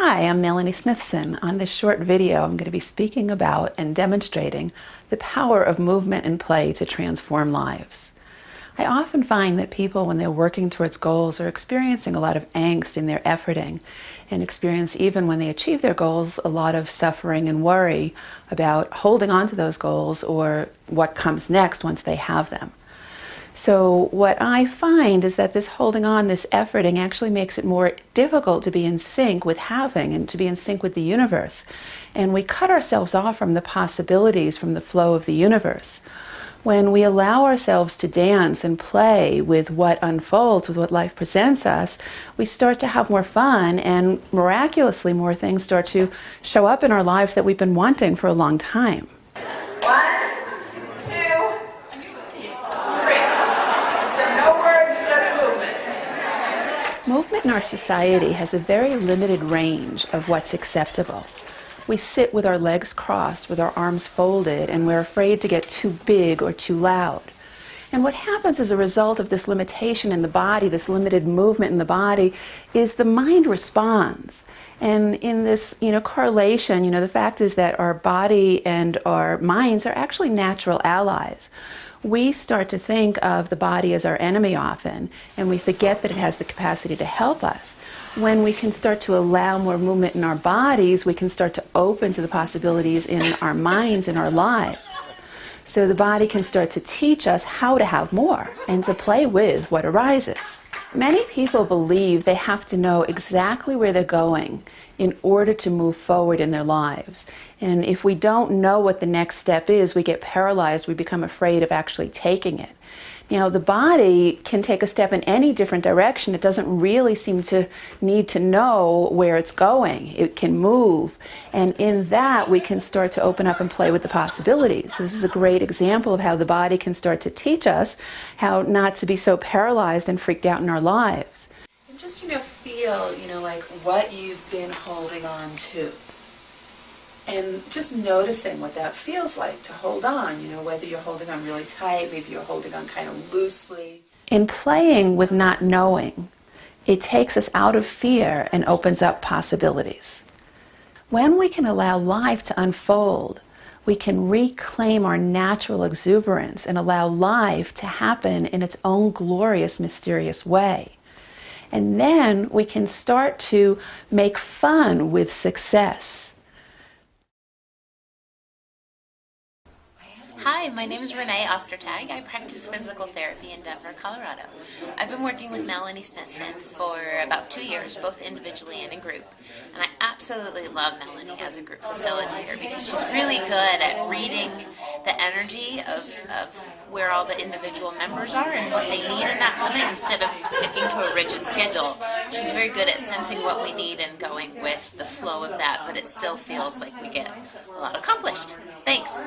Hi, I'm Melanie Smithson. On this short video, I'm going to be speaking about and demonstrating the power of movement and play to transform lives. I often find that people, when they're working towards goals, are experiencing a lot of angst in their efforting, and experience, even when they achieve their goals, a lot of suffering and worry about holding on to those goals or what comes next once they have them. So what I find is that this holding on, this efforting, actually makes it more difficult to be in sync with having and to be in sync with the universe. And we cut ourselves off from the possibilities, from the flow of the universe. When we allow ourselves to dance and play with what unfolds, with what life presents us, we start to have more fun, and miraculously more things start to show up in our lives that we've been wanting for a long time. Movement in our society has a very limited range of what's acceptable. We sit with our legs crossed, with our arms folded, and we're afraid to get too big or too loud. And what happens as a result of this limitation in the body, this limited movement in the body, is the mind responds. And in this, correlation, the fact is that our body and our minds are actually natural allies. We start to think of the body as our enemy often, and we forget that it has the capacity to help us. When we can start to allow more movement in our bodies, we can start to open to the possibilities in our minds and our lives. So the body can start to teach us how to have more and to play with what arises. Many people believe they have to know exactly where they're going in order to move forward in their lives. And if we don't know what the next step is, we get paralyzed, we become afraid of actually taking it. Now, the body can take a step in any different direction. It doesn't really seem to need to know where it's going. It can move. And in that, we can start to open up and play with the possibilities. So this is a great example of how the body can start to teach us how not to be so paralyzed and freaked out in our lives. And just, feel, like what you've been holding on to. And just noticing what that feels like to hold on, whether you're holding on really tight, maybe you're holding on kind of loosely. In playing with not knowing, it takes us out of fear and opens up possibilities. When we can allow life to unfold, we can reclaim our natural exuberance and allow life to happen in its own glorious, mysterious way. And then we can start to make fun with success. Hi, my name is Renee Ostertag. I practice physical therapy in Denver, Colorado. I've been working with Melanie Smithson for about 2 years, both individually and in group. And I absolutely love Melanie as a group facilitator because she's really good at reading the energy of where all the individual members are and what they need in that moment instead of sticking to a rigid schedule. She's very good at sensing what we need and going with the flow of that, but it still feels like we get a lot accomplished. Thanks.